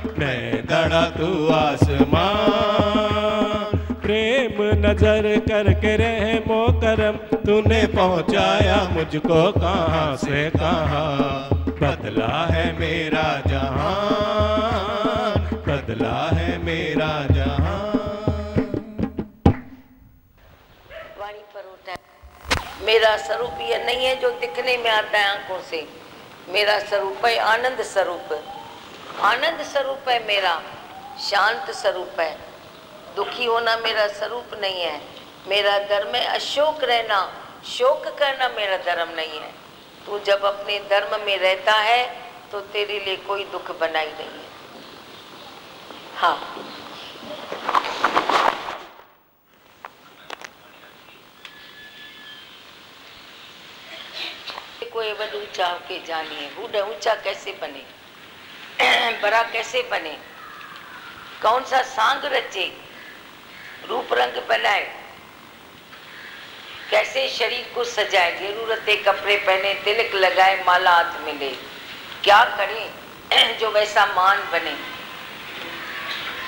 मैं दड़ा तू आसमां। प्रेम नजर करके रहमो करम तूने पहुंचाया मुझको कहाँ से कहाँ। बदला है मेरा जहां, बदला है मेरा जहां। वाणी पर होता है मेरा स्वरूप यह नहीं है जो दिखने में आता है आंखों से। मेरा स्वरूप है आनंद स्वरूप, आनंद स्वरूप है मेरा, शांत स्वरूप है। दुखी होना मेरा स्वरूप नहीं है। मेरा धर्म है अशोक रहना, शोक करना मेरा धर्म नहीं है। तू जब अपने धर्म में रहता है तो तेरे लिए कोई दुख बना ही नहीं है। हाँ, कोई बड़ ऊंचा होके जानिए। बूढ़ा ऊंचा कैसे बने, बड़ा कैसे बने, कौन सा सांग रचे, रूप रंग बनाए, कैसे शरीर को सजाए, जरूरते कपड़े पहने, तिलक लगाए, माला हाथ में ले। क्या करे जो वैसा मान बने।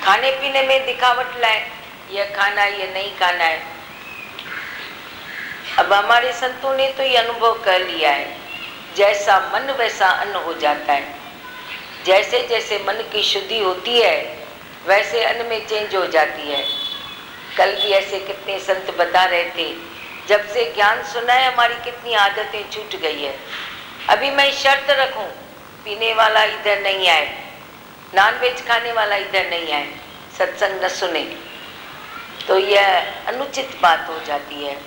खाने पीने में दिखावट लाए, यह खाना है, यह नहीं खाना है। अब हमारे संतों ने तो ये अनुभव कर लिया है, जैसा मन वैसा अन्न हो जाता है। जैसे जैसे मन की शुद्धि होती है वैसे अन्न में चेंज हो जाती है। कल भी ऐसे कितने संत बता रहे थे, जब से ज्ञान सुना है हमारी कितनी आदतें छूट गई है। अभी मैं शर्त रखूं, पीने वाला इधर नहीं आए, नॉनवेज खाने वाला इधर नहीं आए, सत्संग न सुने, तो यह अनुचित बात हो जाती है।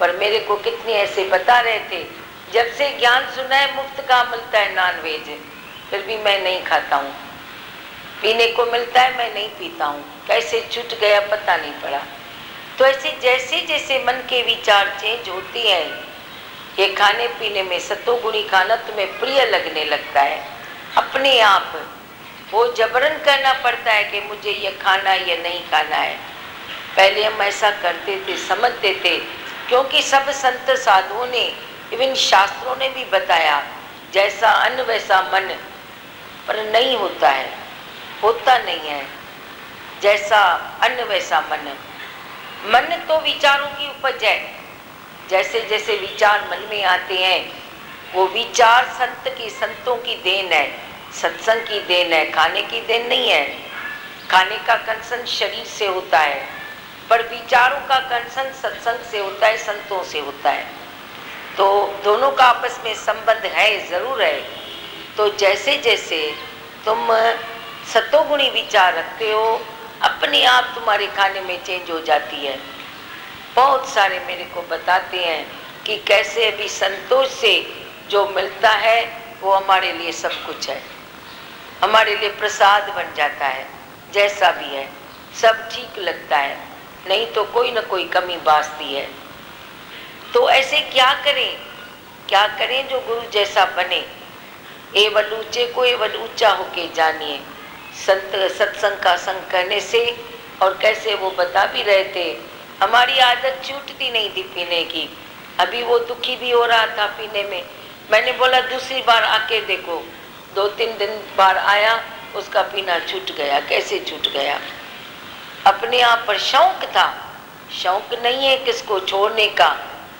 पर मेरे को कितने ऐसे बता रहे थे, जब से ज्ञान सुना है मुफ्त का मिलता है नॉनवेज, फिर भी मैं नहीं खाता हूँ। पीने को मिलता है मैं नहीं पीता हूँ। कैसे छूट गया पता नहीं पड़ा। तो ऐसे जैसे जैसे मन के विचार चेंज होते हैं, ये खाने पीने में सतोगुणी खाना तुम्हें प्रिय लगने लगता है अपने आप। वो जबरन करना पड़ता है कि मुझे ये खाना ये नहीं खाना है। पहले हम ऐसा करते थे, समझते थे, क्योंकि सब संत साधुओं ने, इवन शास्त्रों ने भी बताया, जैसा अन्न वैसा मन। पर नहीं होता है, होता नहीं है। जैसा अन्न वैसा मन। मन तो विचारों की उपज है। जैसे जैसे विचार मन में आते हैं, वो विचार संतों की देन है, सत्संग की देन है, खाने की देन नहीं है। खाने का कंसन शरीर से होता है, पर विचारों का कंसन सत्संग से होता है, संतों से होता है। तो दोनों का आपस में संबंध है, जरूर है। तो जैसे जैसे तुम सतोगुणी विचार रखते हो, अपने आप तुम्हारे खाने में चेंज हो जाती है। बहुत सारे मेरे को बताते हैं कि कैसे अभी संतोष से जो मिलता है वो हमारे लिए सब कुछ है, हमारे लिए प्रसाद बन जाता है। जैसा भी है सब ठीक लगता है, नहीं तो कोई ना कोई कमी बासती है। तो ऐसे क्या करें, क्या करें जो गुरु जैसा बने। एवं ऊंचे को एवं ऊंचा होके जानिए। संत सत्संग का संग करने से, और कैसे वो बता भी रहे थे, हमारी आदत छूटती नहीं थी पीने की। अभी वो दुखी भी हो रहा था पीने में। मैंने बोला दूसरी बार आके देखो। 2-3 दिन बार आया, उसका पीना छूट गया। कैसे छूट गया? अपने आप पर शौक था। शौक नहीं है किसको छोड़ने का,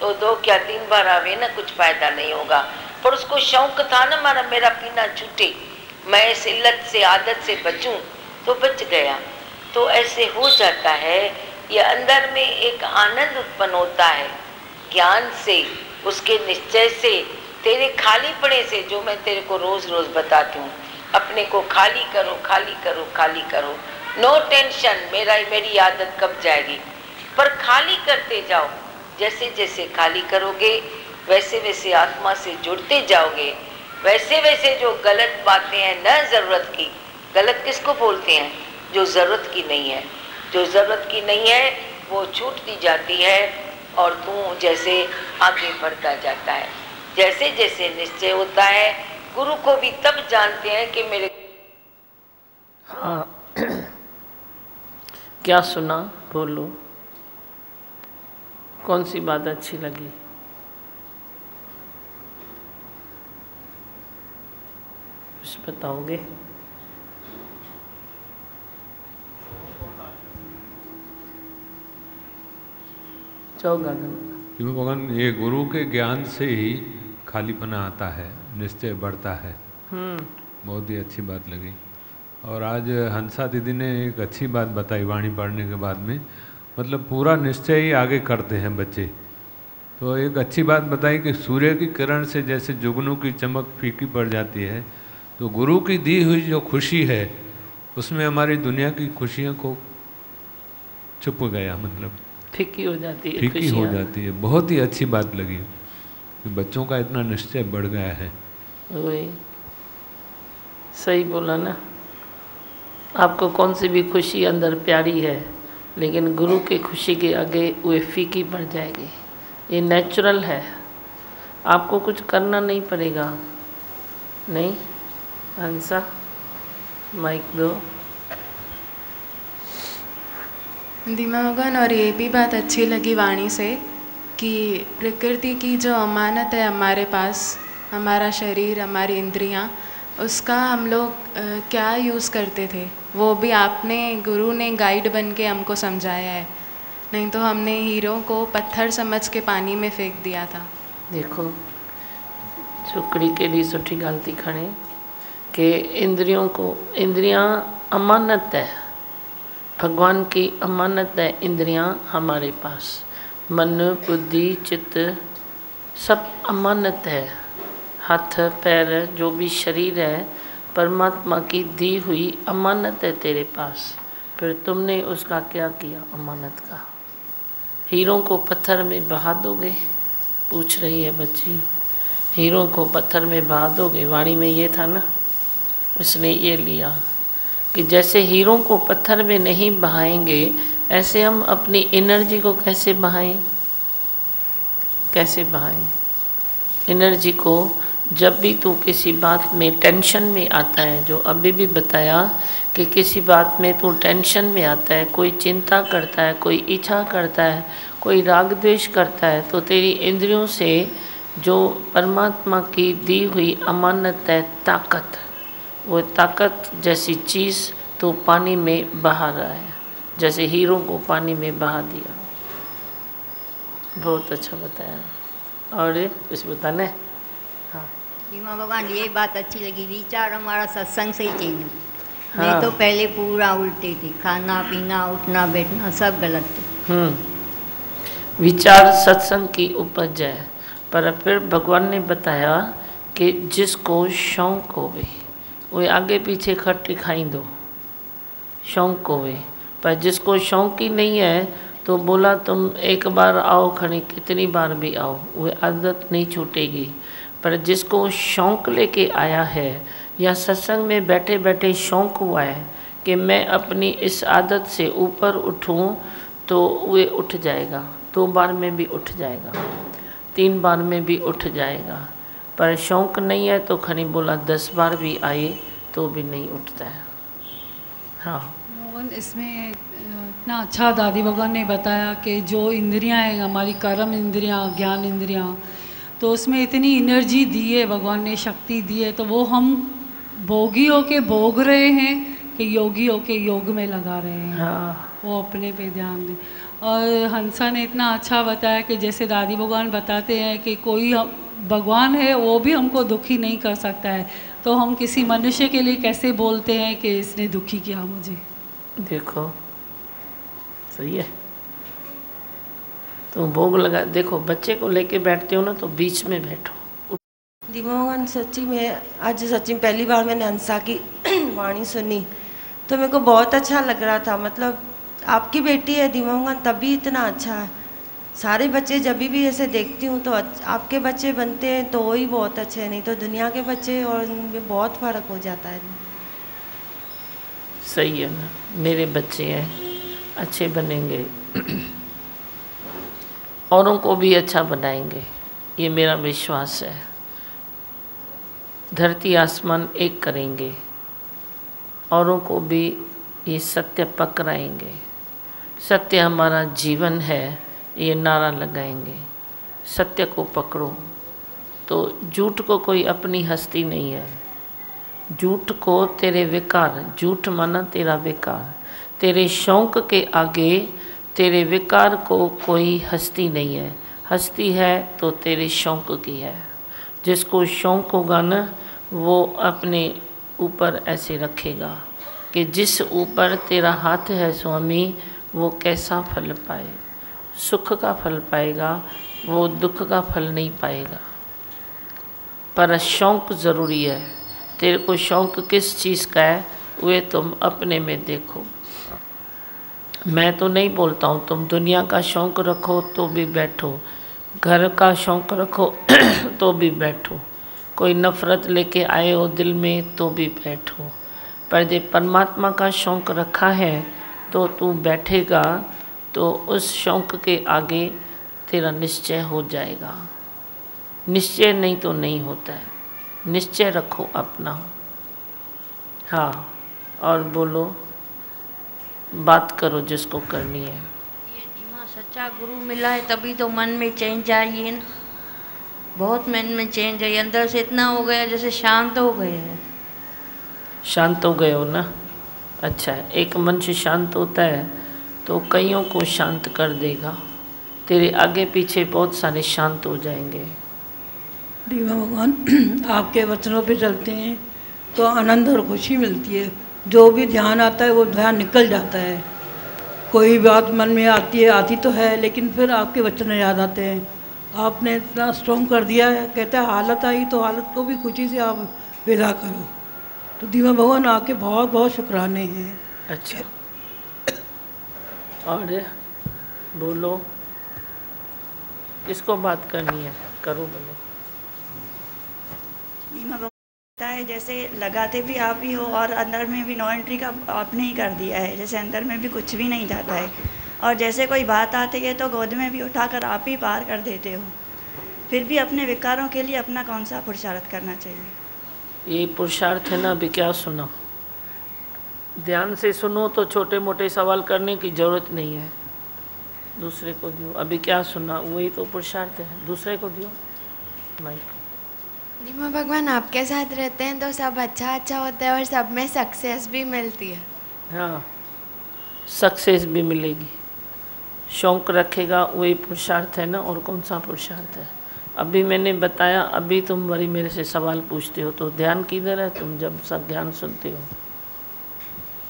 तो 2 या 3 बार आवे ना, कुछ फायदा नहीं होगा। पर उसको शौक था ना, मेरा पीना छूटे, मैं इस इल्लत से, आदत से बचूं, तो बच गया। तो ऐसे हो जाता है। ये अंदर में एक आनंद उत्पन्न होता है ज्ञान से, उसके निश्चय से, तेरे खाली पड़े से, जो मैं तेरे को रोज रोज बताती हूँ। अपने को खाली करो, खाली करो, खाली करो। नो टेंशन, मेरी आदत कब जाएगी। पर खाली करते जाओ। जैसे जैसे खाली करोगे वैसे वैसे आत्मा से जुड़ते जाओगे। वैसे वैसे जो गलत बातें हैं न जरूरत की, गलत किसको बोलते हैं? जो जरूरत की नहीं है। जो जरूरत की नहीं है वो छूटती जाती है, और तू जैसे आगे बढ़ता जाता है। जैसे जैसे निश्चय होता है, गुरु को भी तब जानते हैं कि मेरे। हाँ, क्या सुना, बोलो, कौन सी बात अच्छी लगी? कुछ बताओगे? जाओ गागन। क्योंकि भगवान ये गुरु के ज्ञान से ही खालीपना आता है, निश्चय बढ़ता है। बहुत ही अच्छी बात लगी। और आज हंसा दीदी ने एक अच्छी बात बताई वाणी पढ़ने के बाद में, मतलब पूरा निश्चय ही आगे करते हैं बच्चे। तो एक अच्छी बात बताई कि सूर्य की किरण से जैसे जुगनू की चमक फीकी पड़ जाती है, तो गुरु की दी हुई जो खुशी है उसमें हमारी दुनिया की खुशियों को छुप गया, मतलब फीकी हो जाती है, फीकी हो जाती है। बहुत ही अच्छी बात लगी कि बच्चों का इतना निश्चय बढ़ गया है। वही सही बोला ना। आपको कौन सी भी खुशी अंदर प्यारी है, लेकिन गुरु की खुशी के आगे वो फीकी पड़ जाएगी। ये नेचुरल है, आपको कुछ करना नहीं पड़ेगा। नहीं हंसा, माइक दो। दिमागन, और ये भी बात अच्छी लगी वाणी से कि प्रकृति की जो अमानत है हमारे पास, हमारा शरीर, हमारी इंद्रियां, उसका हम लोग क्या यूज़ करते थे, वो भी आपने, गुरु ने गाइड बन के हमको समझाया है। नहीं तो हमने हीरो को पत्थर समझ के पानी में फेंक दिया था। देखो छोकरी के लिए सुठी गलती खड़े कि इंद्रियों को, इंद्रियां अमानत है, भगवान की अमानत है इंद्रियां हमारे पास। मन बुद्धि चित्त सब अमानत है। हाथ पैर जो भी शरीर है परमात्मा की दी हुई अमानत है तेरे पास। फिर तुमने उसका क्या किया अमानत का? हीरों को पत्थर में बहा दोगे? पूछ रही है बच्ची। हीरों को पत्थर में बहा दोगे? वाणी में ये था ना, उसने ये लिया कि जैसे हीरों को पत्थर में नहीं बहाएंगे, ऐसे हम अपनी एनर्जी को कैसे बहाएं? कैसे बहाएं एनर्जी को? जब भी तू किसी बात में टेंशन में आता है, जो अभी भी बताया कि किसी बात में तू टेंशन में आता है, कोई चिंता करता है, कोई इच्छा करता है, कोई राग द्वेष करता है, तो तेरी इंद्रियों से जो परमात्मा की दी हुई अमानत है ताकत, वो ताकत जैसी चीज़ तो पानी में बहा रहा है, जैसे हीरों को पानी में बहा दिया। बहुत अच्छा बताया। और कुछ बताने? हाँ बीमा भगवान, ये बात अच्छी लगी। विचार हमारा सत्संग से ही चेंज। हाँ। नहीं तो पहले पूरा उल्टे थे, खाना पीना उठना बैठना सब गलत थे। विचार सत्संग की उपज है। पर फिर भगवान ने बताया कि जिसको शौक होवे वो आगे पीछे खट्टी खाई दो, शौक होवे। पर जिसको शौक ही नहीं है तो बोला तुम एक बार आओ खड़ी, कितनी बार भी आओ, वो आदत नहीं छूटेगी। पर जिसको शौक लेके आया है या सत्संग में बैठे बैठे शौक हुआ है कि मैं अपनी इस आदत से ऊपर उठूं, तो वे उठ जाएगा। 2 बार में भी उठ जाएगा, 3 बार में भी उठ जाएगा। पर शौक नहीं है तो खनी बोला 10 बार भी आए तो भी नहीं उठता है। हाँ इसमें इतना अच्छा दादी भगवान ने बताया कि जो इंद्रियां हैं हमारी, कर्म इंद्रियां, ज्ञान इंद्रियां, तो उसमें इतनी एनर्जी दी है भगवान ने, शक्ति दी है, तो वो हम भोगी होके भोग रहे हैं कि योगी होके योग में लगा रहे हैं। हाँ। वो अपने पे ध्यान दें। और हंसा ने इतना अच्छा बताया कि जैसे दादी भगवान बताते हैं कि कोई भगवान है वो भी हमको दुखी नहीं कर सकता है, तो हम किसी मनुष्य के लिए कैसे बोलते हैं कि इसने दुखी किया मुझे। देखो सही है। तो भोग लगा, देखो बच्चे को लेके बैठते हो ना तो बीच में बैठो। दिमागन, सच्ची में आज सच्ची पहली बार मैंने हंसा की वाणी सुनी तो मेरे को बहुत अच्छा लग रहा था। मतलब आपकी बेटी है दिमागन, तभी इतना अच्छा है। सारे बच्चे जब भी ऐसे देखती हूँ तो आपके बच्चे बनते हैं तो वही बहुत अच्छे हैं, नहीं तो दुनिया के बच्चे और इनमें बहुत फ़र्क हो जाता है। सही है ना, मेरे बच्चे हैं अच्छे बनेंगे, औरों को भी अच्छा बनाएंगे, ये मेरा विश्वास है। धरती आसमान एक करेंगे, औरों को भी ये सत्य पकड़ाएंगे। सत्य हमारा जीवन है, ये नारा लगाएंगे, सत्य को पकड़ो। तो झूठ को कोई अपनी हस्ती नहीं है। झूठ को तेरे विकार, झूठ माना तेरा विकार, तेरे शौक के आगे तेरे विकार को कोई हस्ती नहीं है, हस्ती है तो तेरे शौक की है। जिसको शौक होगा ना वो अपने ऊपर ऐसे रखेगा कि जिस ऊपर तेरा हाथ है स्वामी वो कैसा फल पाए, सुख का फल पाएगा, वो दुख का फल नहीं पाएगा। पर शौक ज़रूरी है। तेरे को शौक किस चीज़ का है वे तुम अपने में देखो। मैं तो नहीं बोलता हूँ, तुम दुनिया का शौक रखो तो भी बैठो, घर का शौक रखो तो भी बैठो, कोई नफ़रत लेके आए हो दिल में तो भी बैठो, पर जब परमात्मा का शौक रखा है तो तू बैठेगा तो उस शौक के आगे तेरा निश्चय हो जाएगा। निश्चय नहीं तो नहीं होता है, निश्चय रखो अपना। हाँ, और बोलो, बात करो जिसको करनी है। ये धीमा सच्चा गुरु मिला है तभी तो मन में चेंज आई है ना, बहुत मन में चेंज आई, अंदर से इतना हो गया जैसे शांत हो गए हैं। शांत हो गए हो ना, अच्छा है। एक मनुष्य शांत होता है तो कईयों को शांत कर देगा। तेरे आगे पीछे बहुत सारे शांत हो जाएंगे। धीमा भगवान आपके वचनों पे चलते हैं तो आनंद और खुशी मिलती है। जो भी ध्यान आता है वो ध्यान निकल जाता है। कोई बात मन में आती है, आती तो है, लेकिन फिर आपके वचन याद आते हैं। आपने इतना स्ट्रॉन्ग कर दिया है, कहते हैं हालत आई तो हालत को भी खुशी से आप विदा करो। तो धीमा भगवान आपके बहुत बहुत शुक्राने हैं। अच्छा, और बोलो, किसको बात करनी है, करो बोलो। धीमा भगवान है जैसे लगाते भी आप ही हो और अंदर में भी नो एंट्री का आपने ही कर दिया है, जैसे अंदर में भी कुछ भी नहीं जाता है, और जैसे कोई बात आती है तो गोद में भी उठाकर आप ही पार कर देते हो। फिर भी अपने विकारों के लिए अपना कौन सा पुरुषार्थ करना चाहिए? ये पुरुषार्थ है ना, अभी क्या सुना, ध्यान से सुनो तो छोटे मोटे सवाल करने की ज़रूरत नहीं है। दूसरे को दियो, अभी क्या सुना वही तो पुरुषार्थ है, दूसरे को दियो माइक। धीमा भगवान आपके साथ रहते हैं तो सब अच्छा अच्छा होता है और सब में सक्सेस भी मिलती है। हाँ, सक्सेस भी मिलेगी। शौक रखेगा वही पुरुषार्थ है ना, और कौन सा पुरुषार्थ है? अभी मैंने बताया, अभी तुम बड़ी मेरे से सवाल पूछते हो तो ध्यान किधर है तुम जब सब ज्ञान सुनते हो?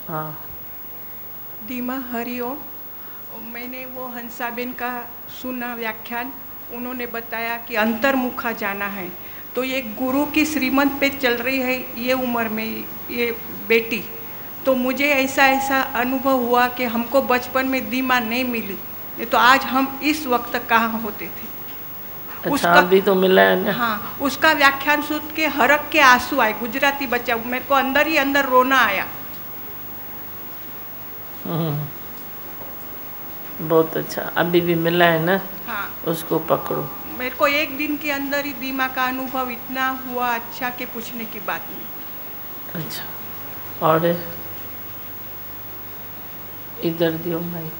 हाँ धीमा हरिओम। मैंने वो हंसाबेन का सुना व्याख्यान, उन्होंने बताया कि अंतर्मुखा जाना है, तो ये गुरु की श्रीमत पे चल रही है ये उम्र में ये बेटी। तो मुझे ऐसा अनुभव हुआ कि हमको बचपन में धीमा नहीं मिली, नहीं तो आज हम इस वक्त कहाँ होते थे। अच्छा, उसका अभी तो मिला है ना। हाँ, उसका व्याख्यान सुन के हरक के आंसू आए, गुजराती बच्चा, मेरे को अंदर ही अंदर रोना आया। बहुत अच्छा, अभी भी मिला है ना। हाँ, उसको पकड़ो। मेरे को एक दिन के अंदर ही धीमा का अनुभव इतना हुआ अच्छा कि पूछने की बात नहीं। अच्छा, और इधर दियो भाई।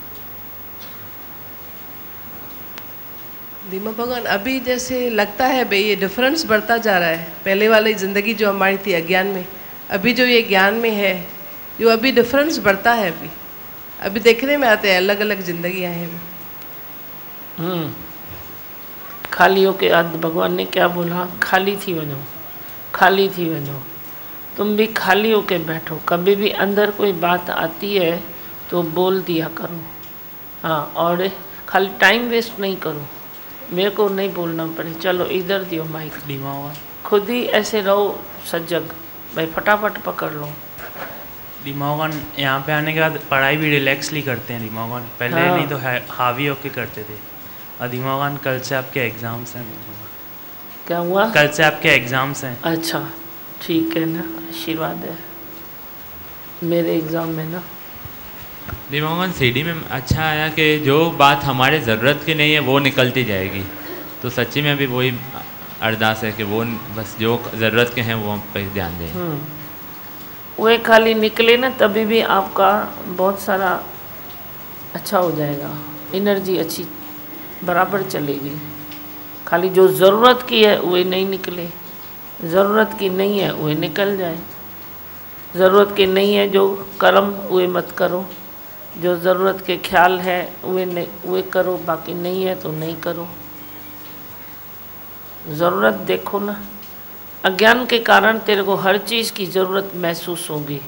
धीमा भगवान, अभी जैसे लगता है भाई ये डिफरेंस बढ़ता जा रहा है। पहले वाली ज़िंदगी जो हमारी थी अज्ञान में, अभी जो ये ज्ञान में है, जो अभी डिफरेंस बढ़ता है। अभी देखने में आते हैं अलग अलग जिंदगियां हैं। खालियों के बाद भगवान ने क्या बोला? खाली थी वनो, खाली थी वनो। तुम भी खाली होके बैठो, कभी भी अंदर कोई बात आती है तो बोल दिया करो। हाँ, और खाली टाइम वेस्ट नहीं करो, मेरे को नहीं बोलना पड़े। चलो इधर दियो माइक। खुद ही ऐसे रहो सजग, भाई फटाफट पकड़ लो। दिमागन यहाँ पे आने के बाद पढ़ाई भी रिलैक्सली करते हैं दिमागन, पहले नहीं तो हावी होके करते थे। और दिमागन कल से आपके एग्ज़ाम्स हैं। क्या हुआ? कल से आपके एग्ज़ाम्स हैं। अच्छा ठीक है ना, आशीर्वाद है मेरे एग्ज़ाम में ना। दिमागन सीढ़ी में अच्छा आया कि जो बात हमारे ज़रूरत की नहीं है वो निकलती जाएगी। तो सच्ची में भी वही अरदास है कि वो बस जो ज़रूरत के हैं वो हम पे ध्यान दें। वही खाली निकले ना, तभी भी आपका बहुत सारा अच्छा हो जाएगा, एनर्जी अच्छी बराबर चलेगी। खाली जो ज़रूरत की है वही नहीं निकले, ज़रूरत की नहीं है वही निकल जाए। ज़रूरत की नहीं है जो कर्म वही मत करो, जो ज़रूरत के ख्याल है वे करो, बाकी नहीं है तो नहीं करो। ज़रूरत देखो ना, अज्ञान के कारण तेरे को हर चीज़ की ज़रूरत महसूस होगी।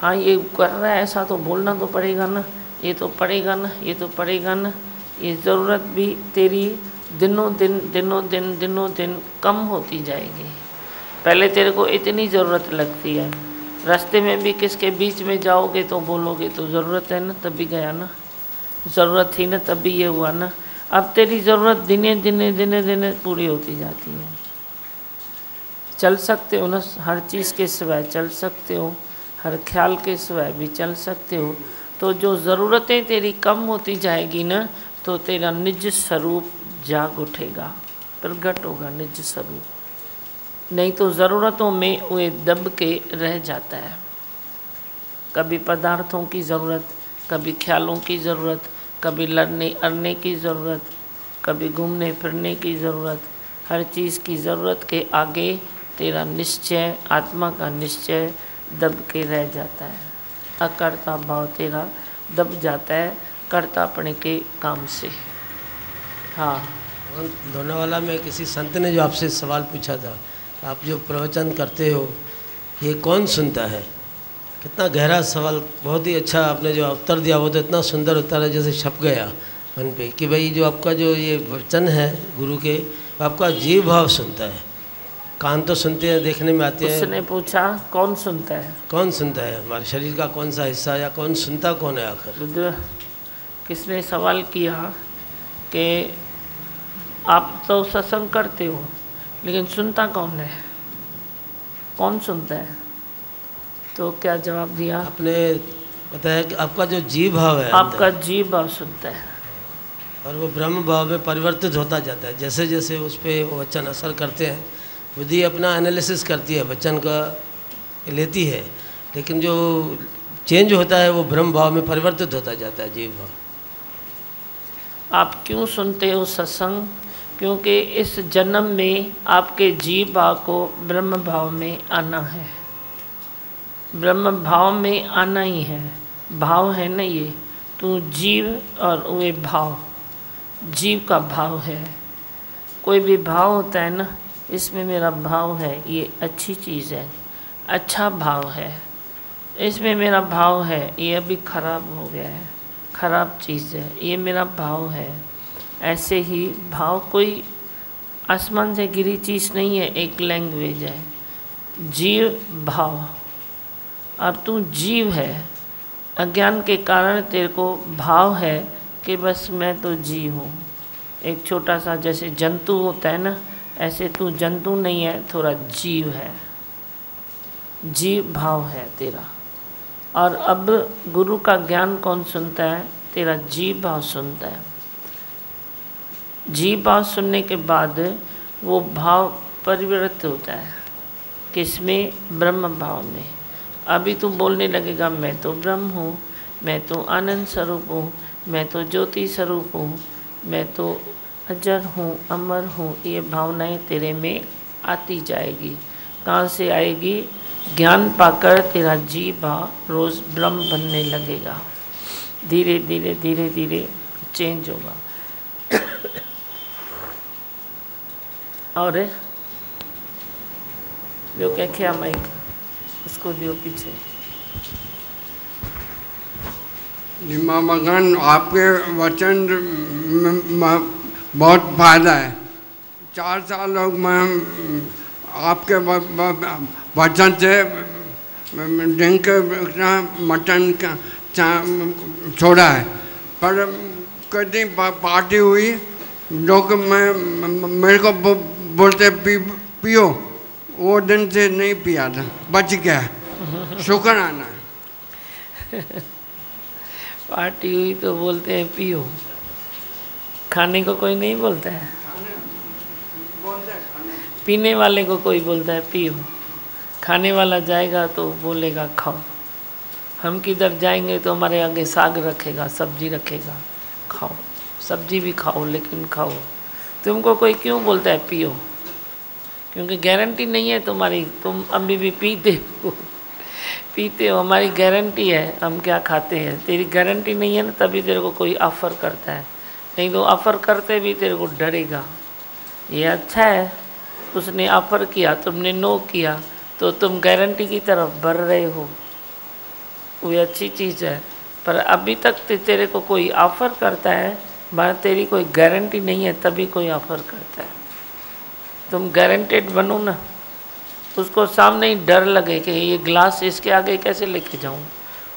हाँ ये कर रहा है ऐसा तो बोलना तो पड़ेगा ना, ये तो पड़ेगा ना, ये तो पड़ेगा ना। ये ज़रूरत भी तेरी दिनों दिन कम होती जाएगी। पहले तेरे को इतनी ज़रूरत लगती है, रास्ते में भी किसके बीच में जाओगे तो बोलोगे तो ज़रूरत है ना, तभी गया ना, ज़रूरत थी ना तभी ये हुआ ना। अब तेरी ज़रूरत दिने दिने पूरी होती जाती है। चल सकते हो ना, हर चीज़ के सिवाय चल सकते हो, हर ख्याल के सिवाय भी चल सकते हो। तो जो ज़रूरतें तेरी कम होती जाएगी ना, तो तेरा निज स्वरूप जाग उठेगा, प्रगट होगा निज स्वरूप। नहीं तो ज़रूरतों में वे दब के रह जाता है। कभी पदार्थों की ज़रूरत, कभी ख्यालों की ज़रूरत, कभी लड़ने अड़ने की ज़रूरत, कभी घूमने फिरने की ज़रूरत। हर चीज़ की ज़रूरत के आगे तेरा निश्चय, आत्मा का निश्चय दब के रह जाता है। अकर्ता भाव तेरा दब जाता है कर्तापने के काम से। हाँ लोनावाला में किसी संत ने जो आपसे सवाल पूछा था, आप जो प्रवचन करते हो ये कौन सुनता है? कितना गहरा सवाल, बहुत ही अच्छा आपने जो उत्तर दिया, वो तो इतना सुंदर उत्तर है जैसे छप गया मन पे कि भाई जो आपका जो ये वचन है गुरु के, आपका जीव भाव सुनता है। कान तो सुनते हैं, देखने में आते हैं। उसने पूछा कौन सुनता है? कौन सुनता है? हमारे शरीर का कौन सा हिस्सा, या कौन सुनता कौन है आखिर? किसने सवाल किया कि आप तो सत्संग करते हो लेकिन सुनता कौन है, कौन सुनता है? तो क्या जवाब दिया आपने? बताया कि आपका जो जीव भाव है, आपका जीव भाव सुनता है और वो ब्रह्म भाव में परिवर्तित होता जाता है। जैसे जैसे उस पर वो वचन असर करते हैं, बुद्धि अपना एनालिसिस करती है, वचन का लेती है, लेकिन जो चेंज होता है वो ब्रह्म भाव में परिवर्तित होता जाता है, जीव भाव। आप क्यों सुनते हो सत्संग? क्योंकि इस जन्म में आपके जीव भाव को ब्रह्म भाव में आना है। ब्रह्म भाव में आना ही है, भाव है ना ये, तू जीव और वे भाव, जीव का भाव है। कोई भी भाव होता है ना, इसमें मेरा भाव है, ये अच्छी चीज़ है, अच्छा भाव है, इसमें मेरा भाव है, ये अभी खराब हो गया है, खराब चीज़ है, ये मेरा भाव है। ऐसे ही भाव कोई आसमान से गिरी चीज़ नहीं है, एक लैंग्वेज है, जीव भाव। अब तू जीव है, अज्ञान के कारण तेरे को भाव है कि बस मैं तो जीव हूँ। एक छोटा सा जैसे जंतु होता है ना, ऐसे तू जंतु नहीं है, थोड़ा जीव है, जीव भाव है तेरा। और अब गुरु का ज्ञान कौन सुनता है? तेरा जीव भाव सुनता है। जीव भाव सुनने के बाद वो भाव परिवर्तित होता है, किसमें? ब्रह्म भाव में। अभी तू बोलने लगेगा मैं तो ब्रह्म हूँ, मैं तो आनंद स्वरूप हूँ, मैं तो ज्योति स्वरूप हूँ, मैं तो अजर हूँ, अमर हूँ। ये भावनाएं तेरे में आती जाएगी। कहाँ से आएगी? ज्ञान पाकर तेरा जीव भाव रोज़ ब्रह्म बनने लगेगा। धीरे धीरे धीरे धीरे चेंज होगा। और जो क्या क्या माइक उसको दियो पीछे। निमा भगवान, आपके वचन बहुत फायदा है। 4 साल लोग मैं आपके वचन से ड्रिंक मटन का छोड़ा है, पर कभी पार्टी हुई, लोग मेरे को बोलते पियो, वो दिन से नहीं पिया था, बच गया, शुक्राना। पार्टी हुई तो बोलते हैं पियो, खाने को कोई नहीं बोलता है, पीने वाले को कोई बोलता है पियो, खाने वाला जाएगा तो बोलेगा खाओ। हम किधर जाएंगे तो हमारे आगे साग रखेगा, सब्जी रखेगा, खाओ, सब्जी भी खाओ लेकिन खाओ। तुमको कोई क्यों बोलता है पियो? क्योंकि गारंटी नहीं है तुम्हारी, तुम अभी भी पीते हो। पीते हो, हमारी गारंटी है हम क्या खाते हैं। तेरी गारंटी नहीं है ना, तभी तेरे को कोई ऑफ़र करता है, नहीं तो ऑफ़र करते भी तेरे को डरेगा। ये अच्छा है, उसने ऑफ़र किया, तुमने नो किया, तो तुम गारंटी की तरफ बढ़ रहे हो, वो अच्छी चीज़ है। पर अभी तक तेरे को कोई ऑफ़र करता है, मगर तेरी कोई गारंटी नहीं है, तभी कोई ऑफ़र करता है। तुम गारंटेड बनो ना, उसको सामने ही डर लगे कि ये ग्लास इसके आगे कैसे लेके जाऊं,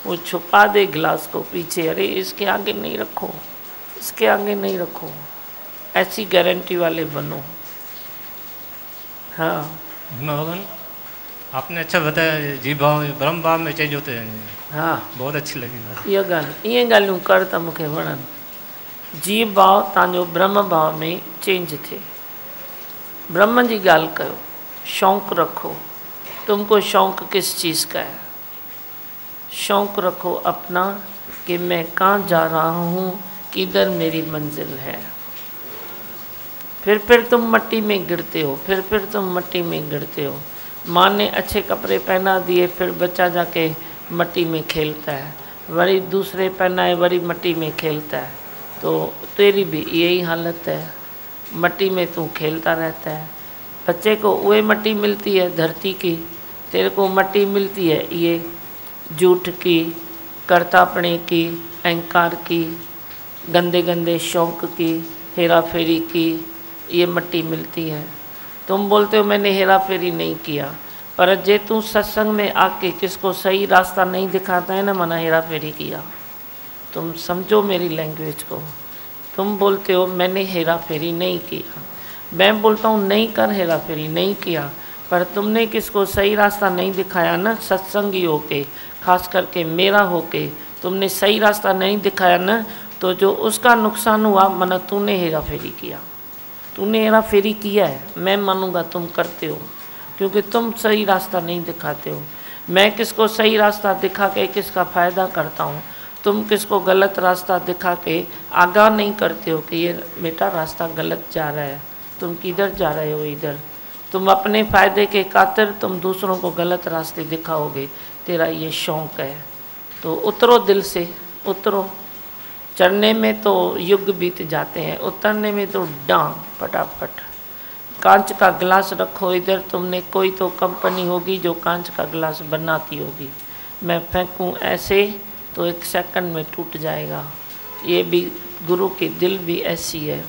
वो छुपा दे ग्लास को पीछे, अरे इसके आगे नहीं रखो, इसके आगे नहीं रखो, ऐसी गारंटी वाले बनो। हाँ भगवान, आपने अच्छा बताया, जीव भाव ब्रह्म भाव में चेंज होते हैं। हाँ, बहुत अच्छी लगी ये ॻाल्हियूं कर त मूंखे वणनि। जीव भाव तव्हांजो ब्रह्म भाव में चेंज थे। ब्रह्म जी ॻाल्हि कयो, शौक़ रखो। तुमको शौक़ किस चीज़ का है? शौक़ रखो अपना कि मैं कहाँ जा रहा हूँ, किधर मेरी मंजिल है। फिर तुम मट्टी में गिरते हो, फिर तुम मट्टी में गिरते हो। माँ ने अच्छे कपड़े पहना दिए, फिर बच्चा जाके मट्टी में खेलता है, वरी दूसरे पहनाए, वरी मट्टी में खेलता है। तो तेरी भी यही हालत है, मट्टी में तू खेलता रहता है। बच्चे को वही मट्टी मिलती है धरती की, तेरे को मट्टी मिलती है ये झूठ की, कर्तापणे की, अहंकार की, गंदे गंदे शौक़ की, हेरा फेरी की, ये मट्टी मिलती है। तुम बोलते हो मैंने हेरा फेरी नहीं किया, पर जे तू सत्संग में आके किसको सही रास्ता नहीं दिखाता है ना, मना हेरा फेरी किया। तुम समझो मेरी लैंग्वेज को। तुम बोलते हो मैंने हेरा फेरी नहीं किया, मैं बोलता हूँ नहीं कर हेरा फेरी, नहीं किया, पर तुमने किसको सही रास्ता नहीं दिखाया ना, सत्संगी होके, खास करके मेरा होके तुमने सही रास्ता नहीं दिखाया ना, तो जो उसका नुकसान हुआ, मना तूने हेरा फेरी किया। तूने हेरा फेरी किया है, मैं मानूंगा तुम करते हो, क्योंकि तुम सही रास्ता नहीं दिखाते हो। मैं किसको सही रास्ता दिखा के किसका फ़ायदा करता हूँ, तुम किसको गलत रास्ता दिखा के आगाह नहीं करते हो कि ये बेटा रास्ता गलत जा रहा है, तुम किधर जा रहे हो इधर। तुम अपने फ़ायदे के खातिर तुम दूसरों को गलत रास्ते दिखाओगे, तेरा ये शौक़ है। तो उतरो दिल से, उतरो। चढ़ने में तो युग बीत जाते हैं, उतरने में तो डांग फटाफट। कांच का गिलास रखो इधर, तुमने कोई तो कंपनी होगी जो कांच का गिलास बनाती होगी, मैं फेंकूं ऐसे तो 1 सेकंड में टूट जाएगा। ये भी गुरु की दिल भी ऐसी है,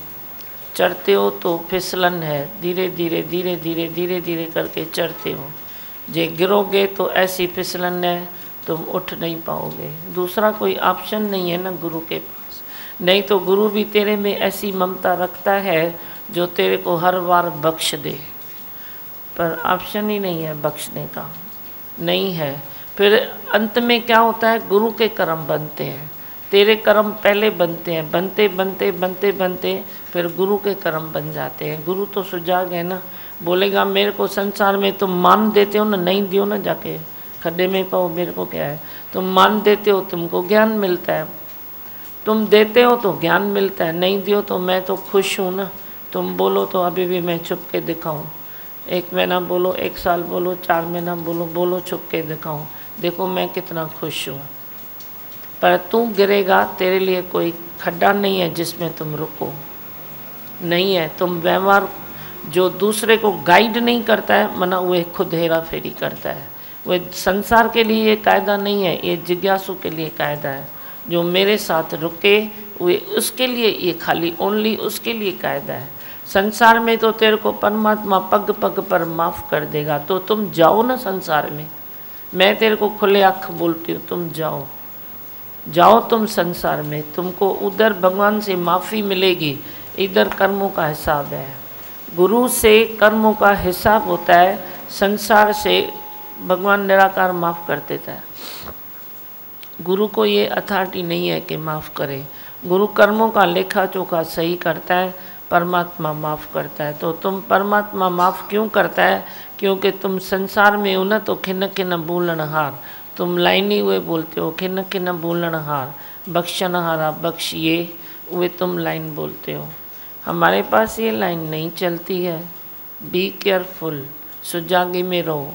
चढ़ते हो तो फिसलन है, धीरे धीरे धीरे धीरे धीरे धीरे करके चढ़ते हो। जे गिरोगे तो ऐसी फिसलन है, तुम उठ नहीं पाओगे। दूसरा कोई ऑप्शन नहीं है ना गुरु के पास, नहीं तो गुरु भी तेरे में ऐसी ममता रखता है जो तेरे को हर बार बख्श दे, पर ऑप्शन ही नहीं है बख्शने का, नहीं है। फिर अंत में क्या होता है, गुरु के कर्म बनते हैं, तेरे कर्म पहले बनते हैं, बनते बनते बनते बनते फिर गुरु के कर्म बन जाते हैं। गुरु तो सुजाग है ना, बोलेगा मेरे को संसार में तुम मान देते हो ना, नहीं दियो ना, जाके खड्डे में पाओ, मेरे को क्या है। तुम मान देते हो, तुमको ज्ञान मिलता है, तुम देते हो तो ज्ञान मिलता है, नहीं दियो तो मैं तो खुश हूँ ना। तुम बोलो तो अभी भी मैं छुप के दिखाऊँ, 1 महीना बोलो, 1 साल बोलो, 4 महीना बोलो, बोलो छुप के दिखाऊँ, देखो मैं कितना खुश हूँ। पर तू गिरेगा, तेरे लिए कोई खड्डा नहीं है जिसमें तुम रुको, नहीं है। तुम व्यवहार जो दूसरे को गाइड नहीं करता है, मना वह खुद हेरा फेरी करता है। वह संसार के लिए ये कायदा नहीं है, ये जिज्ञासु के लिए कायदा है। जो मेरे साथ रुके वे उसके लिए, ये खाली ओनली उसके लिए कायदा है। संसार में तो तेरे को परमात्मा पग पग पर माफ़ कर देगा, तो तुम जाओ ना संसार में। मैं तेरे को खुले आँख बोलती हूँ, तुम जाओ, जाओ तुम संसार में, तुमको उधर भगवान से माफ़ी मिलेगी, इधर कर्मों का हिसाब है। गुरु से कर्मों का हिसाब होता है, संसार से भगवान निराकार माफ़ कर देता है। गुरु को ये अथॉरिटी नहीं है कि माफ़ करे, गुरु कर्मों का लेखा जोखा सही करता है, परमात्मा माफ़ करता है। तो तुम परमात्मा माफ़ क्यों करता है, क्योंकि तुम संसार में हो ना, तो खिन खिन भूलन हार, तुम लाइनी हुए बोलते हो, खिन खिन भूलन हार, बख्शन हारा बख्शिए, वे तुम लाइन बोलते हो। हमारे पास ये लाइन नहीं चलती है। बी केयरफुल, सुजागी में रहो,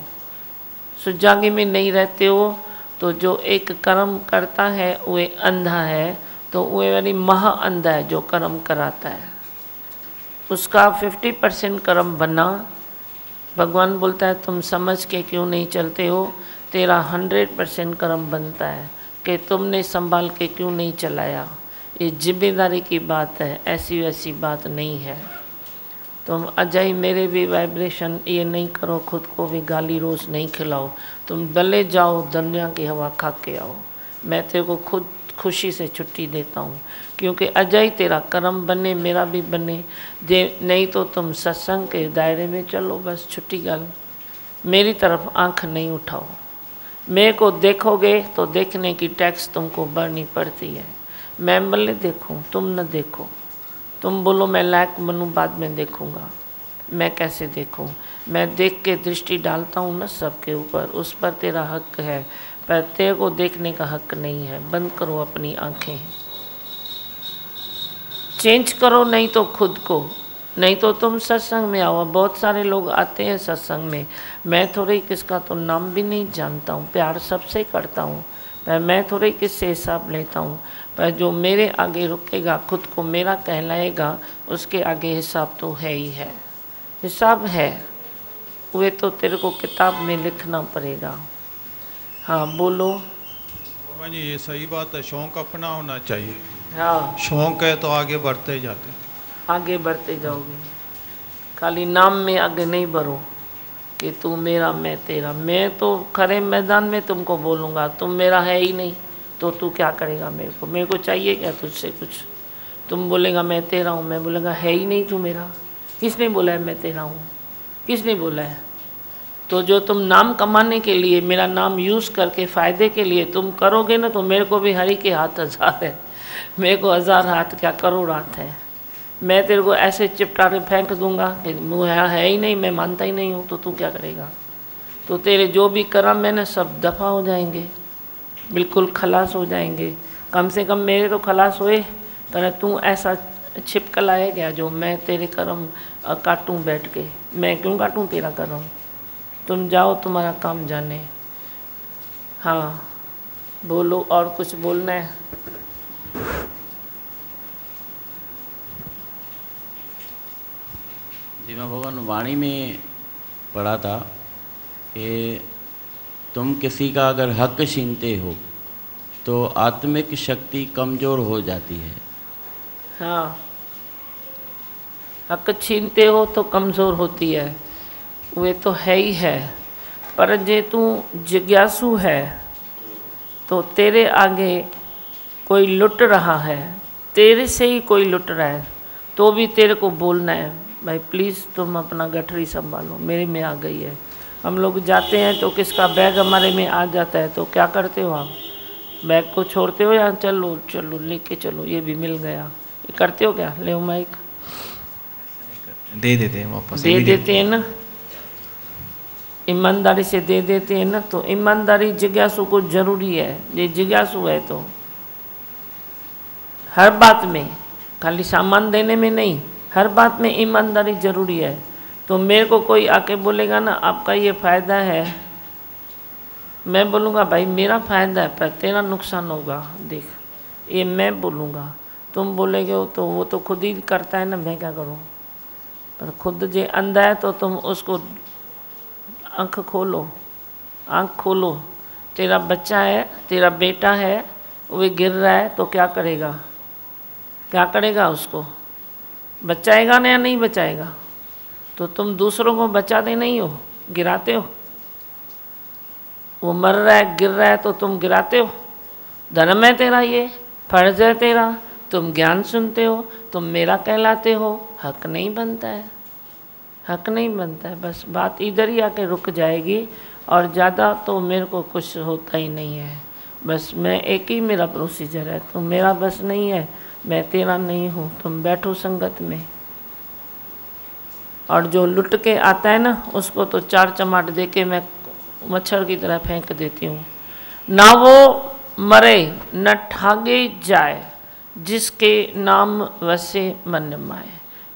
सुजागी में नहीं रहते हो तो जो एक कर्म करता है वे अंधा है, तो वे वाली महा अंधा है जो कर्म कराता है। उसका 50% कर्म बना। भगवान बोलता है तुम समझ के क्यों नहीं चलते हो, तेरा 100% कर्म बनता है कि तुमने संभाल के क्यों नहीं चलाया। ये जिम्मेदारी की बात है, ऐसी वैसी बात नहीं है। तुम अजय मेरे भी वाइब्रेशन ये नहीं करो, खुद को भी गाली रोज़ नहीं खिलाओ। तुम भले जाओ दुनिया की हवा खा के आओ, मैं तेरे को खुद खुशी से छुट्टी देता हूँ, क्योंकि अजय तेरा कर्म बने मेरा भी बने। नहीं तो तुम सत्संग के दायरे में चलो, बस छुट्टी गल। मेरी तरफ आंख नहीं उठाओ। मेरे को देखोगे तो देखने की टैक्स तुमको भरनी पड़ती है। मैं भले देखूँ तुम न देखो। तुम बोलो मैं लायक बनूँ बाद में देखूँगा, मैं कैसे देखूँ? मैं देख के दृष्टि डालता हूँ ना सबके ऊपर, उस पर तेरा हक है, पर तेरे को देखने का हक नहीं है। बंद करो अपनी आँखें, चेंज करो नहीं तो खुद को, नहीं तो तुम सत्संग में आओ। बहुत सारे लोग आते हैं सत्संग में, मैं थोड़ी किसका तो नाम भी नहीं जानता हूँ, प्यार सबसे करता हूँ, पर मैं थोड़ी किससे हिसाब लेता हूँ। पर जो मेरे आगे रुकेगा, खुद को मेरा कहलाएगा, उसके आगे हिसाब तो है ही है। हिसाब है, वे तो तेरे को किताब में लिखना पड़ेगा। हाँ बोलो। भगवान जी ये सही बात है, शौक अपना होना चाहिए। हाँ शौक है तो आगे बढ़ते ही जाते, आगे बढ़ते जाओगे। खाली नाम में आगे नहीं बढ़ो कि तू मेरा मैं तेरा। मैं तो खरे मैदान में तुमको बोलूँगा, तुम मेरा है ही नहीं तो तू क्या करेगा मेरे को? मेरे को चाहिए क्या तुझसे कुछ? तुम बोलेगा मैं तेरा हूँ, मैं बोलेगा है ही नहीं तू मेरा। किसने बोला है मैं तेरा हूँ? किसने बोला है? तो जो तुम नाम कमाने के लिए, मेरा नाम यूज़ करके फ़ायदे के लिए तुम करोगे ना, तो मेरे को भी हरि के हाथ 1000 है, मेरे को 1000 हाथ क्या करोड़ हाथ है। मैं तेरे को ऐसे चिपटा के फेंक दूंगा कि मुँह है ही नहीं, मैं मानता ही नहीं हूँ, तो तू क्या करेगा? तो तेरे जो भी कर्म है ना सब दफ़ा हो जाएंगे, बिल्कुल खलास हो जाएंगे। कम से कम मेरे तो खलास हुए, पर तू ऐसा छिपकला है क्या जो मैं तेरे कर्म काटूं बैठ के? मैं क्यों काटूं तेरा कर्म? तुम जाओ, तुम्हारा काम जाने। हाँ बोलो, और कुछ बोलना है? जी मैं भगवान वाणी में पढ़ा था कि तुम किसी का अगर हक छीनते हो तो आत्मिक शक्ति कमज़ोर हो जाती है। हाँ, हक छीनते हो तो कमज़ोर होती है, वे तो है ही है। पर जे तू जिज्ञासु है तो तेरे आगे कोई लुट रहा है, तेरे से ही कोई लुट रहा है, तो भी तेरे को बोलना है भाई प्लीज़ तुम अपना गठरी संभालो, मेरे में आ गई है। हम लोग जाते हैं तो किसका बैग हमारे में आ जाता है, तो क्या करते हो आप? बैग को छोड़ते हो या चलो चलो लेके चलो, ये भी मिल गया, ये करते हो क्या? ले माइक दे देते हैं वापस, दे देते हैं ना, ईमानदारी से दे देते हैं ना। तो ईमानदारी जिज्ञासु को जरूरी है। ये जिज्ञासु है तो हर बात में, खाली सामान देने में नहीं, हर बात में ईमानदारी जरूरी है। तो मेरे को कोई आके बोलेगा ना आपका ये फ़ायदा है, मैं बोलूँगा भाई मेरा फ़ायदा है पर तेरा नुकसान होगा, देख ये मैं बोलूँगा। तुम बोलेगे हो तो वो तो खुद ही करता है ना, मैं क्या करूँ? पर खुद जे अंधा है तो तुम उसको आँख खोलो, आँख खोलो। तेरा बच्चा है, तेरा बेटा है, वो गिर रहा है तो क्या करेगा? क्या करेगा? उसको बचाएगा ना या नहीं बचाएगा? तो तुम दूसरों को बचाते नहीं हो, गिराते हो। वो मर रहा है, गिर रहा है तो तुम गिराते हो। धर्म है तेरा, ये फर्ज है तेरा, तुम ज्ञान सुनते हो, तुम मेरा कहलाते हो, हक नहीं बनता है, हक नहीं बनता है। बस बात इधर ही आके रुक जाएगी और ज़्यादा तो मेरे को कुछ होता ही नहीं है। बस मैं एक ही मेरा प्रोसीजर है, तुम मेरा बस नहीं है, मैं तेरा नहीं हूँ, तुम बैठो संगत में। और जो लुट के आता है ना उसको तो 4 चमाट दे के मैं मच्छर की तरह फेंक देती हूँ। ना वो मरे न ठागे जाए, जिसके नाम वसे मन माए।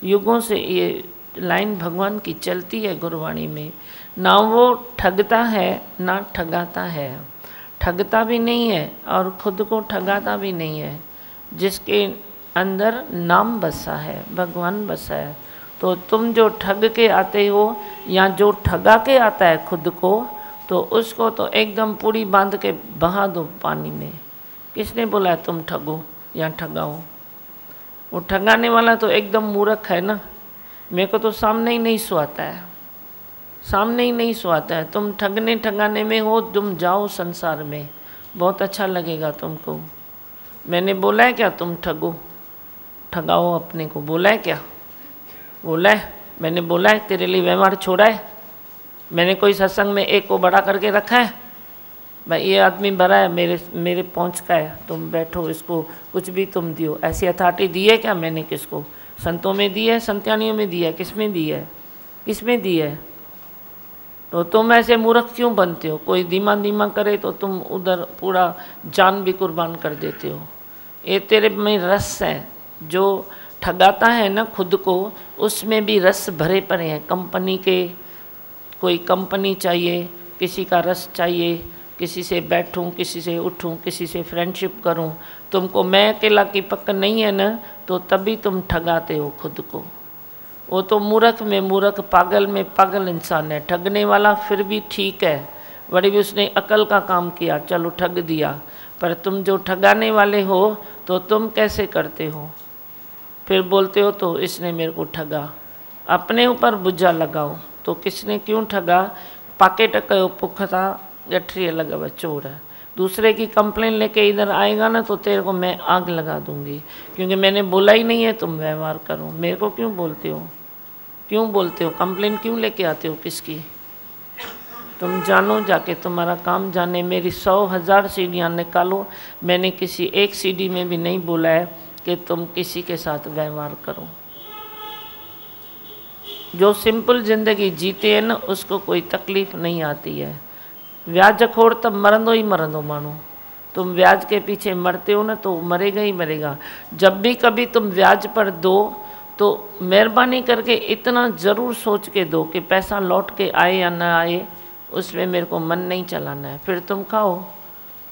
युगों से ये लाइन भगवान की चलती है गुरवाणी में। ना वो ठगता है ना ठगाता है, ठगता भी नहीं है और खुद को ठगाता भी नहीं है। जिसके अंदर नाम बसा है, भगवान बसा है। तो तुम जो ठग के आते हो या जो ठगा के आता है खुद को, तो उसको तो एकदम पूरी बांध के बहा दो पानी में। किसने बोला है तुम ठगो या ठगाओ? वो ठगाने वाला तो एकदम मूर्ख है ना। मेरे को तो सामने ही नहीं सुहाता है, सामने ही नहीं सुहाता है। तुम ठगने ठगाने में हो, तुम जाओ संसार में, बहुत अच्छा लगेगा तुमको। मैंने बोला है क्या तुम ठगो, ठगाओ अपने को? बोला है क्या? बोला है? मैंने बोला है तेरे लिए व्यवहार छोड़ा है? मैंने कोई सत्संग में एक को बड़ा करके रखा है भाई ये आदमी बड़ा है, मेरे पहुँच का है, तुम बैठो, इसको कुछ भी तुम दियो? ऐसी अथॉरिटी दी है क्या मैंने किसको? संतों में दी है, संत्यानियों में दी है, किस में दी है? किस में दी है? तो तुम ऐसे मूर्ख क्यों बनते हो? कोई धीमा धीमा करे तो तुम उधर पूरा जान भी कुर्बान कर देते हो। ये तेरे में रस है, जो ठगाता है ना खुद को, उसमें भी रस भरे पड़े हैं। कंपनी के, कोई कंपनी चाहिए, किसी का रस चाहिए, किसी से बैठूं, किसी से उठूं, किसी से फ्रेंडशिप करूं। तुमको मैं अकेला की पकड़ नहीं है ना, तो तभी तुम ठगाते हो खुद को। वो तो मूर्ख में मूर्ख, पागल में पागल इंसान है। ठगने वाला फिर भी ठीक है, बड़ी भी उसने अकल का काम किया, चलो ठग दिया। पर तुम जो ठगाने वाले हो तो तुम कैसे करते हो? फिर बोलते हो तो इसने मेरे को ठगा। अपने ऊपर बुझा लगाओ तो किसने क्यों ठगा? पाकेट कयो पुखता गठरी लगा चोर है। दूसरे की कंप्लेन लेके इधर आएगा ना तो तेरे को मैं आग लगा दूंगी, क्योंकि मैंने बोला ही नहीं है तुम व्यवहार करो। मेरे को क्यों बोलते हो? क्यों बोलते हो? कंप्लेन क्यों लेके आते हो? किसकी? तुम जानो, जाके तुम्हारा काम जाने। मेरी 100,000 सीढ़ियाँ निकालो, मैंने किसी एक सीढ़ी में भी नहीं बोला है कि तुम किसी के साथ व्यवहार करो। जो सिंपल जिंदगी जीते हैं ना उसको कोई तकलीफ नहीं आती है। ब्याज खोर तब मरंदो ही मरंदो मानो। तुम ब्याज के पीछे मरते हो ना तो मरेगा ही मरेगा। जब भी कभी तुम ब्याज पर दो तो मेहरबानी करके इतना ज़रूर सोच के दो कि पैसा लौट के आए या ना आए, उसमें मेरे को मन नहीं चलाना है। फिर तुम खाओ,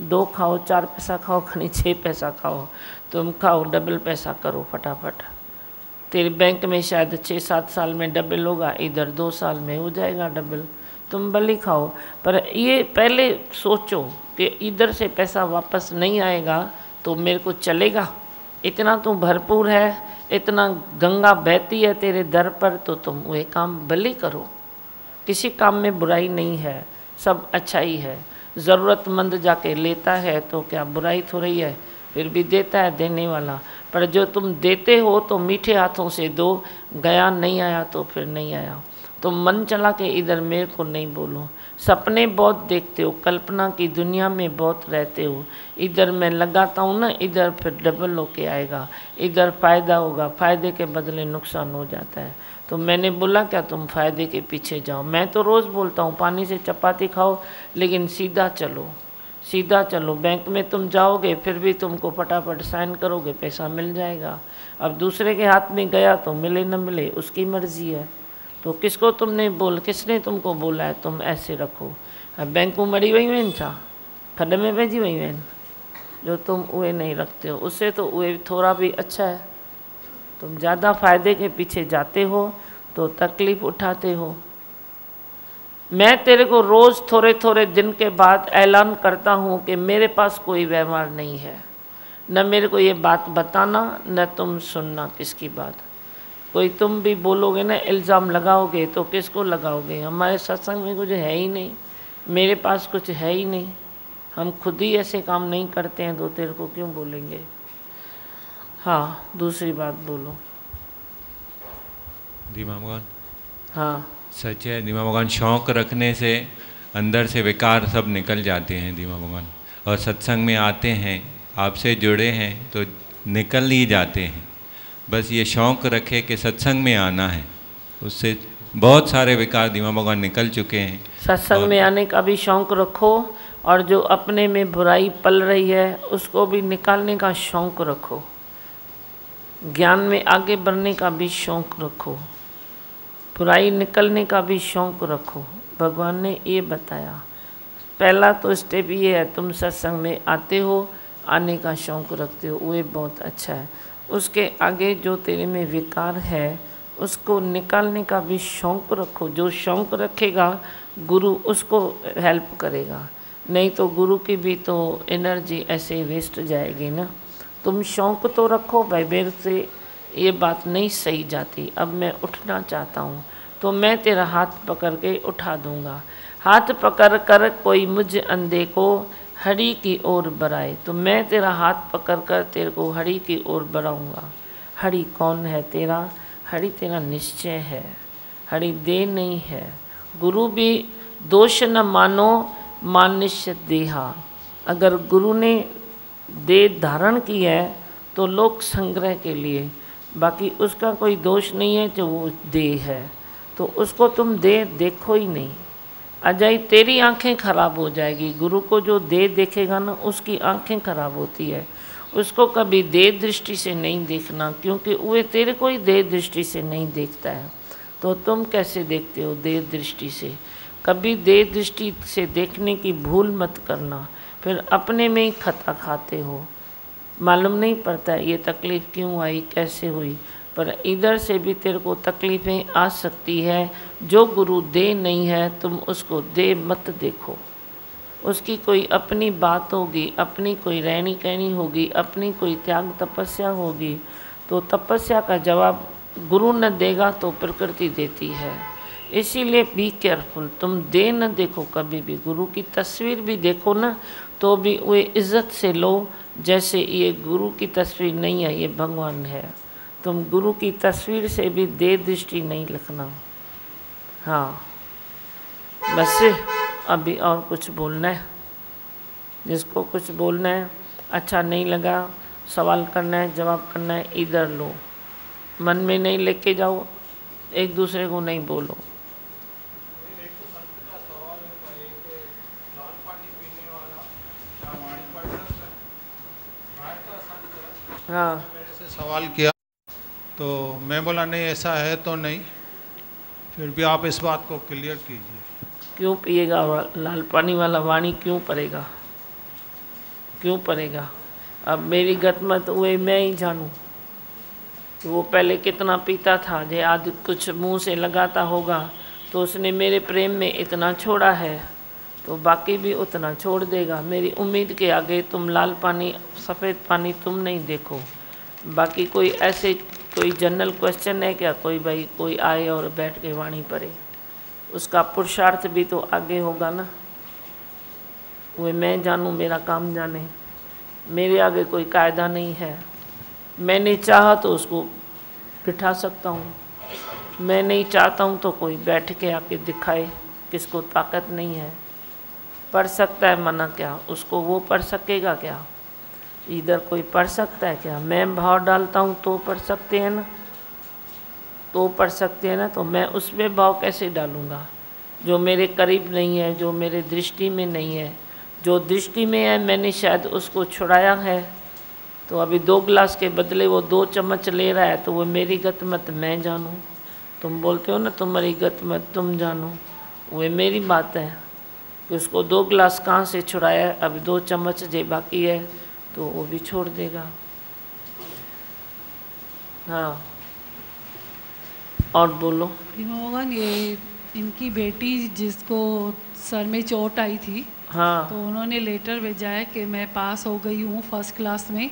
2 खाओ, 4 पैसा खाओ, खनी 6 पैसा खाओ, तुम खाओ, डबल पैसा करो फटाफट। तेरे बैंक में शायद 6-7 साल में डबल होगा, इधर 2 साल में हो जाएगा डबल। तुम भली खाओ, पर ये पहले सोचो कि इधर से पैसा वापस नहीं आएगा तो मेरे को चलेगा? इतना तू भरपूर है, इतना गंगा बहती है तेरे दर पर, तो तुम वह काम भली करो। किसी काम में बुराई नहीं है, सब अच्छा ही है। ज़रूरतमंद जाके लेता है तो क्या बुराई थोड़ी है? फिर भी देता है देने वाला। पर जो तुम देते हो तो मीठे हाथों से दो, गया नहीं आया तो फिर नहीं आया। तुम मन चला के इधर मेरे को नहीं बोलो। सपने बहुत देखते हो, कल्पना की दुनिया में बहुत रहते हो। इधर मैं लगाता हूँ ना, इधर फिर डबल होके आएगा, इधर फ़ायदा होगा, फ़ायदे के बदले नुकसान हो जाता है। तो मैंने बोला क्या तुम फ़ायदे के पीछे जाओ? मैं तो रोज़ बोलता हूँ पानी से चपाती खाओ, लेकिन सीधा चलो, सीधा चलो। बैंक में तुम जाओगे फिर भी तुमको फटाफट साइन करोगे, पैसा मिल जाएगा। अब दूसरे के हाथ में गया तो मिले न मिले उसकी मर्जी है। तो किसको तुमने किसने तुमको बोला है तुम ऐसे रखो? अब बैंकू मरी वही वैन छा खड में भेजी वही वैन, जो तुम उए नहीं रखते हो, उससे तो उए थोड़ा भी अच्छा है। तुम ज़्यादा फ़ायदे के पीछे जाते हो तो तकलीफ़ उठाते हो। मैं तेरे को रोज़ थोड़े थोड़े दिन के बाद ऐलान करता हूँ कि मेरे पास कोई व्यवहार नहीं है, न मेरे को ये बात बताना न तुम सुनना किसकी बात। कोई तुम भी बोलोगे ना, इल्ज़ाम लगाओगे तो किसको लगाओगे? हमारे सत्संग में कुछ है ही नहीं, मेरे पास कुछ है ही नहीं, हम खुद ही ऐसे काम नहीं करते हैं तो तेरे को क्यों बोलेंगे? हाँ, दूसरी बात बोलो। दीमा भगवान, हाँ सच है दीमा भगवान। शौक़ रखने से अंदर से विकार सब निकल जाते हैं दीमा भगवान, और सत्संग में आते हैं, आपसे जुड़े हैं तो निकल ही जाते हैं। बस ये शौक़ रखे कि सत्संग में आना है, उससे बहुत सारे विकार दीमा भगवान निकल चुके हैं। सत्संग में आने का भी शौक़ रखो, और जो अपने में बुराई पल रही है उसको भी निकालने का शौक़ रखो। ज्ञान में आगे बढ़ने का भी शौक़ रखो, बुराई निकलने का भी शौक़ रखो, भगवान ने ये बताया, पहला तो स्टेप ये है, तुम सत्संग में आते हो, आने का शौक़ रखते हो, वो बहुत अच्छा है। उसके आगे जो तेरे में विकार है उसको निकालने का भी शौक़ रखो। जो शौक़ रखेगा गुरु उसको हेल्प करेगा, नहीं तो गुरु की भी तो एनर्जी ऐसे ही वेस्ट जाएगी ना। तुम शौक़ तो रखो भाई, मेरे से ये बात नहीं सही जाती, अब मैं उठना चाहता हूँ तो मैं तेरा हाथ पकड़ के उठा दूँगा। हाथ पकड़ कर कोई मुझ अंधे को हरि की ओर बढ़ाए तो मैं तेरा हाथ पकड़ कर तेरे को हरि की ओर बढ़ाऊँगा। हरि कौन है तेरा? हरि तेरा निश्चय है, हरि दे नहीं है। गुरु भी दोष न मानो, मानुष्य देहा। अगर गुरु ने दे धारण की है तो लोक संग्रह के लिए, बाकी उसका कोई दोष नहीं है जो वो दे है, तो उसको तुम दे देखो ही नहीं। अजय तेरी आंखें खराब हो जाएगी। गुरु को जो दे देखेगा ना उसकी आंखें खराब होती है। उसको कभी दे दृष्टि से नहीं देखना, क्योंकि वो तेरे को ही दे दृष्टि से नहीं देखता है। तो तुम कैसे देखते हो दे दृष्टि से? कभी दे दृष्टि से देखने की भूल मत करना, फिर अपने में ही खता खाते हो। मालूम नहीं पड़ता ये तकलीफ़ क्यों आई, कैसे हुई, पर इधर से भी तेरे को तकलीफ़ें आ सकती है। जो गुरु दे नहीं है तुम उसको दे मत देखो। उसकी कोई अपनी बात होगी, अपनी कोई रहनी कहनी होगी, अपनी कोई त्याग तपस्या होगी, तो तपस्या का जवाब गुरु न देगा तो प्रकृति देती है। इसीलिए बी केयरफुल, तुम दे न देखो कभी भी। गुरु की तस्वीर भी देखो ना तो भी वे इज्जत से लो, जैसे ये गुरु की तस्वीर नहीं है, ये भगवान है। तुम गुरु की तस्वीर से भी दे दृष्टि नहीं रखना। हाँ बस अभी और कुछ बोलना है? जिसको कुछ बोलना है, अच्छा नहीं लगा, सवाल करना है, जवाब करना है, इधर लो, मन में नहीं लेके जाओ, एक दूसरे को नहीं बोलो। हाँ मेरे से सवाल किया तो मैं बोला नहीं ऐसा है तो नहीं, फिर भी आप इस बात को क्लियर कीजिए। क्यों पिएगा लाल पानी वाला वाणी क्यों पड़ेगा, क्यों पड़ेगा? अब मेरी गतमत हुए मैं ही जानूँ। वो पहले कितना पीता था, जे आज कुछ मुंह से लगाता होगा तो उसने मेरे प्रेम में इतना छोड़ा है तो बाकी भी उतना छोड़ देगा। मेरी उम्मीद के आगे तुम लाल पानी सफ़ेद पानी तुम नहीं देखो। बाकी कोई ऐसे कोई जनरल क्वेश्चन है क्या? कोई भाई कोई आए और बैठ के वाणी पढ़े, उसका पुरुषार्थ भी तो आगे होगा ना। वो मैं जानूँ मेरा काम जाने, मेरे आगे कोई कायदा नहीं है। मैंने चाहा तो उसको बिठा सकता हूँ, मैं नहीं चाहता हूँ तो कोई बैठ के आके दिखाए, किसको ताकत नहीं है। पढ़ सकता है मना क्या? उसको वो पढ़ सकेगा क्या? इधर कोई पढ़ सकता है क्या? मैं भाव डालता हूँ तो पढ़ सकते हैं ना, तो पढ़ सकते हैं ना, तो मैं उसमें भाव कैसे डालूँगा जो मेरे करीब नहीं है, जो मेरे दृष्टि में नहीं है। जो दृष्टि में है मैंने शायद उसको छुड़ाया है, तो अभी 2 गिलास के बदले वो 2 चम्मच ले रहा है, तो वो मेरी गतमत मैं जानूँ। तुम बोलते हो ना तुम्हारी गतमत तुम जानो, वो मेरी बात है कि उसको 2 गिलास कहाँ से छुड़ाया, अभी 2 चम्मच जे बाकी है तो वो भी छोड़ देगा। हाँ और बोलो। भगवान ये इनकी बेटी जिसको सर में चोट आई थी, हाँ, तो उन्होंने लेटर भेजा है कि मैं पास हो गई हूँ फर्स्ट क्लास में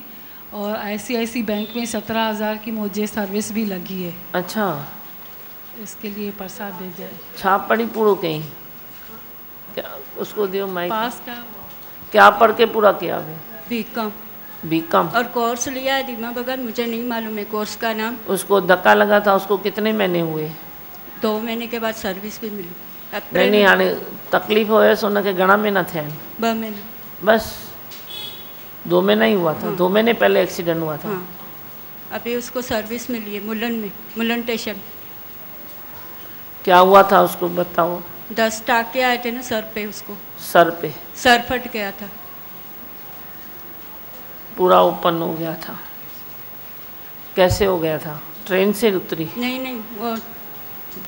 और ICICI बैंक में 17,000 की मुझे सर्विस भी लगी है। अच्छा, इसके लिए प्रसाद भेजा है। छाप पढ़ी पूरा कहीं क्या? उसको दियो माइक। पास का क्या पढ़ के पूरा किया अभी? बीकॉम। बीकॉम और कोर्स लिया है दीमा बगन, मुझे नहीं मालूम है कोर्स का नाम। उसको धक्का लगा था, उसको कितने महीने हुए? 2 महीने के बाद सर्विस भी मिली। नहीं हाणे तकलीफ़ हो सो उनके घणा महीना थिया आहिनि? 2 महीने बस 2 महीना ही हुआ था। हाँ। 2 महीने पहले एक्सीडेंट हुआ था। हाँ। अभी उसको सर्विस मिली है मुलन में, मुलन स्टेशन। क्या हुआ था उसको बताओ। 10 टाके आए थे ना सर पे, उसको सर पे सर फट गया था, पूरा ओपन हो गया था। कैसे हो गया था? ट्रेन से उतरी? नहीं वो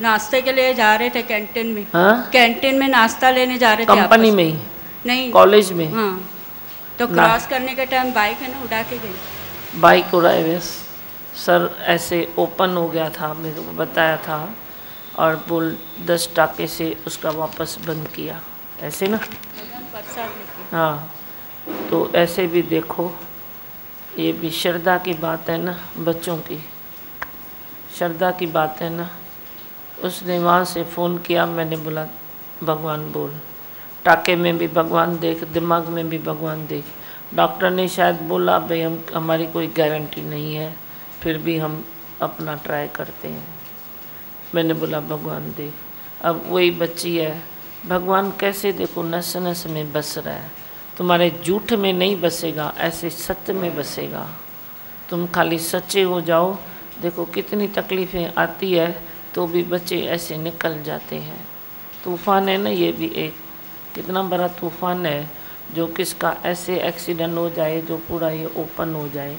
नाश्ते के लिए जा रहे थे कैंटीन में। हाँ? कैंटीन में नाश्ता लेने जा रहे थे कंपनी में ही? नहीं, कॉलेज में? हाँ। तो क्रॉस करने के टाइम बाइक है ना, उड़ा के गई। बाइक उड़ाए बस सर, ऐसे ओपन हो गया था, मेरे को बताया था, और बोल 10 टाके से उसका वापस बंद किया, ऐसे ना। हाँ, तो ऐसे भी देखो, ये भी श्रद्धा की बात है ना, बच्चों की श्रद्धा की बात है ना। उसने वहाँ से फ़ोन किया, मैंने बोला भगवान बोल, टाके में भी भगवान देख, दिमाग में भी भगवान देख। डॉक्टर ने शायद बोला भाई हमारी कोई गारंटी नहीं है, फिर भी हम अपना ट्राई करते हैं। मैंने बोला भगवान देख। अब वही बच्ची है, भगवान कैसे देखो नस नस में बस रहा है। तुम्हारे झूठ में नहीं बसेगा, ऐसे सत्य में बसेगा। तुम खाली सच्चे हो जाओ, देखो कितनी तकलीफ़ें आती है तो भी बच्चे ऐसे निकल जाते हैं। तूफ़ान है ना, ये भी एक कितना बड़ा तूफ़ान है, जो किसका ऐसे एक्सीडेंट हो जाए जो पूरा ये ओपन हो जाए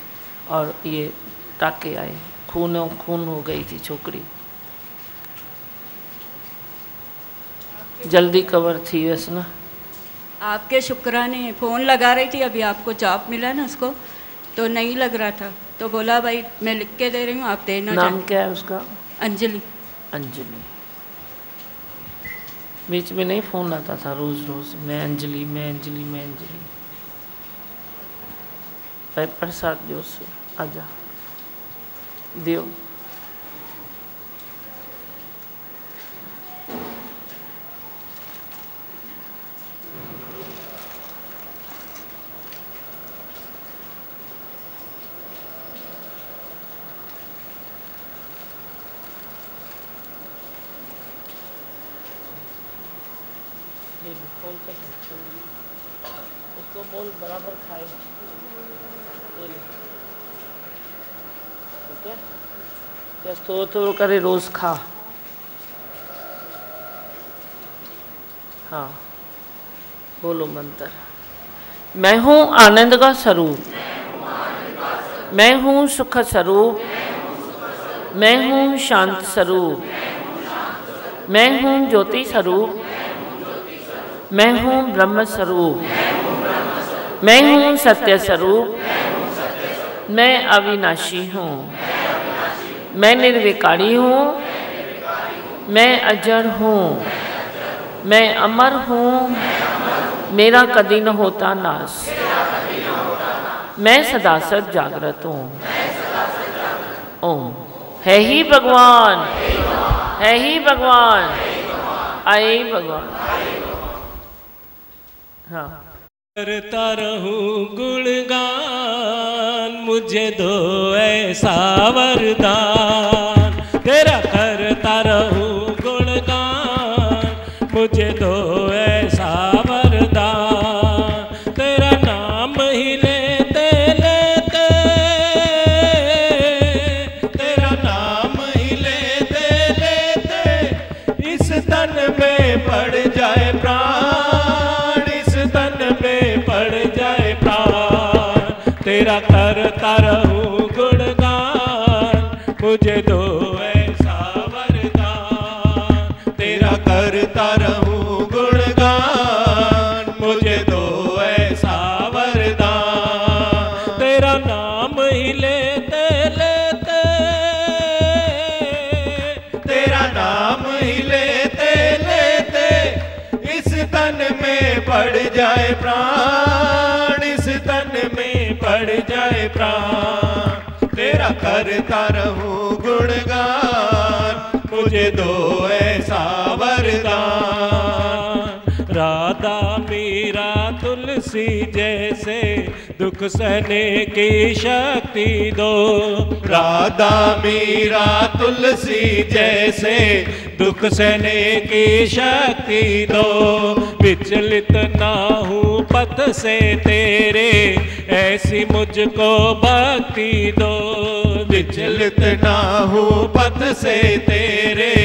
और ये टाके आए, खून हो गई थी छोकरी, जल्दी कवर थी बस ना। आपके शुक्राने फ़ोन लगा रही थी, अभी आपको जॉब मिला ना उसको, तो नहीं लग रहा था, तो बोला भाई मैं लिख के दे रही हूँ, आप देना। नाम क्या है उसका? अंजलि। अंजलि। बीच में नहीं फ़ोन आता था रोज़ रोज़, मैं अंजलि मैं अंजलि मैं अंजलि। भाई प्रसाद दो उससे, आजा दियो। उसको बोल बराबर खाएगा, ठीक है? बस थोड़ा थोड़ा करे रोज खा। हाँ, बोलो मंत्र। मैं हूँ आनंद का स्वरूप, मैं हूँ सुख स्वरूप, मैं हूँ शांत स्वरूप, मैं हूँ ज्योति स्वरूप, मैं हूँ ब्रह्म स्वरूप, मैं हूँ सत्य स्वरूप, मैं अविनाशी हूँ, मैं निर्विकारी हूँ, मैं अजर हूँ, मैं अमर हूँ, मेरा कभी न होता नाश, मैं सदा सद जागृत हूँ। ओम। है ही भगवान, है ही भगवान, आए ही भगवान। हाँ। करता रहूं गुणगान, मुझे दो ऐसा वरदान, तेरा करता रहूं गुणगान, मुझे दो ऐसा वरदान, तेरा नाम ही लेते लेते, तेरा नाम ही लेते लेते, इस तन में पड़ जाए प्राण, इस तन में पड़ जाए प्राण, तेरा करता रहूं गुणगान, मुझे दो ऐसा वरदान, तेरा करता रहूं गुणगान, मुझे दो ऐसा वरदान, तेरा नाम ही लेते लेते, तेरा नाम ही लेते लेते, इस तन में पड़ जाए प्राण, इस तन में पड़ जाए प्राण, तेरा करता रहूं गुणगान, मुझे दो ऐसा वरदान। राधा मीरा तुलसी जैसे दुख सहने की शक्ति दो, राधा मीरा तुलसी जैसे दुख सहने की शक्ति दो, विचलित ना हूँ पथ से तेरे, ऐसी मुझको भक्ति दो, विचलित ना हूँ पथ से तेरे,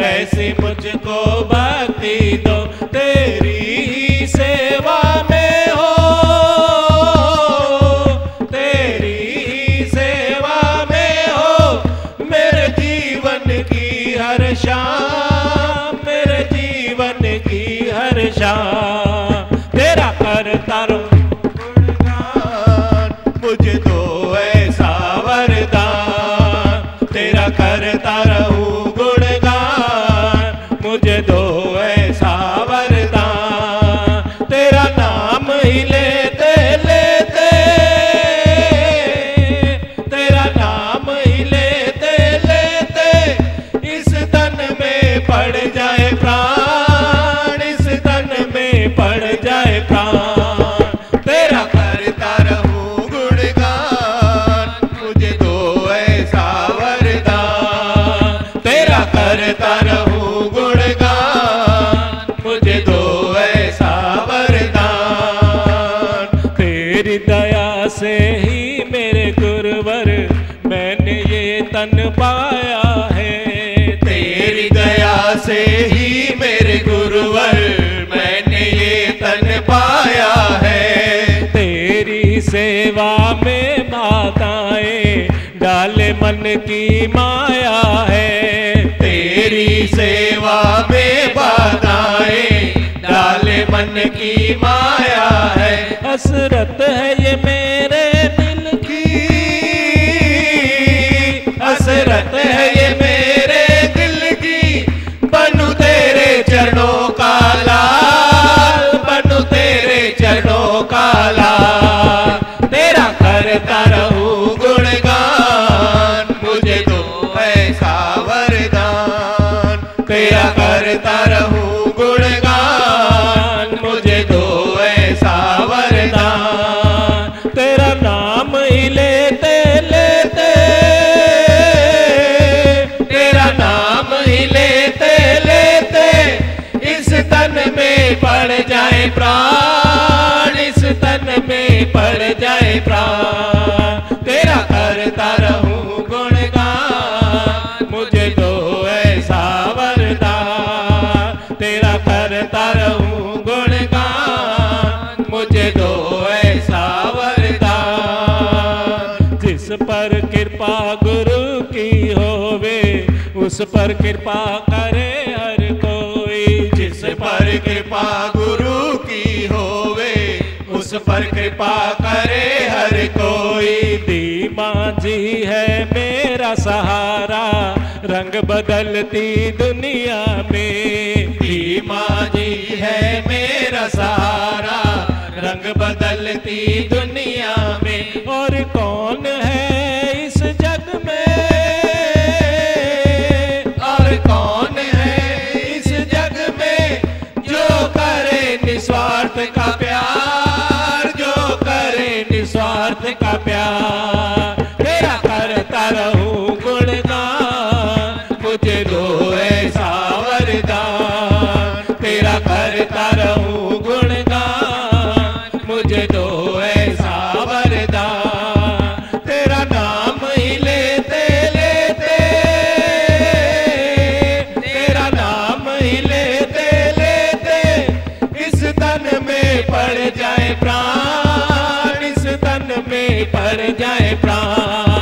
ऐसी मुझको भक्ति दो, तेरी ही सेवा में हो, तेरी ही सेवा में हो, मेरे जीवन की हर शान, शान, तेरा करता रहूं मुझे दो ऐसा वरदान, तेरा करता रहूं गुणगान, मुझे दो ऐसा वरदान, तेरा नाम ही लेते लेते, तेरा नाम ही लेते लेते, इस तन में पड़ जाए प्राण, इस तन में पड़ जाए प्राण, तेरा करता रहूं गुणगान, मुझे दो ऐसा वरदान, तेरा करता रहूं गुणगान, मुझे दो ऐसा वरदान। तेरी दया से ही मेरे गुरुवर मैंने ये तन पाया है, तेरी दया से ही मेरे गुरुवर मैंने ये तन पाया है, तेरी सेवा में बाधाएं डाले मन की माया है, तेरी सेवा में बाधाएं डाले मन की माया है, हसरत है ये मेरे दिल की, हसरत है ये मेरे दिल की, बनूं तेरे चरणों का लाल, बनूं तेरे चरणों का लाल, तेरा करता रहूं गुणगान, मुझे दो ऐसा वरदान, तेरा करता रहूं गुणगान, मुझे दो ऐसा वरदान, तेरा नाम ही लेते लेते, तेरा नाम ही लेते लेते, इस तन में पड़ जाए प्राण, इस तन में पड़ जाए प्राण, तेरा करता रहूं गुणगान, मुझे दो ऐसा वरदान, तेरा करता रहूं गुणगान, मुझे दो ऐसा वरदान। जिस पर कृपा गुरु की होवे उस पर कृपा करे हर कोई, जिस पर कृपा गुरु की होवे उस पर कृपा करे हर कोई, धीमा जी है मेरा सहारा रंग बदलती दुनिया में, धीमा जी है मेरा सहारा रंग बदलती दुनिया में, और कौन है इस जग में, और कौन है इस जग में जो करे निस्वार्थ का प्यार, जो करे निस्वार्थ का प्यार, तेरा करता रहूं गुणगान, मुझे दो ऐसा वरदान, तेरा करता रहूं गुणगान, मुझे दो ऐसा वरदान, तेरा नाम ही लेते लेते, तेरा नाम ही लेते लेते, इस तन में पड़ जाए प्राण, इस तन में पड़ जाए प्राण,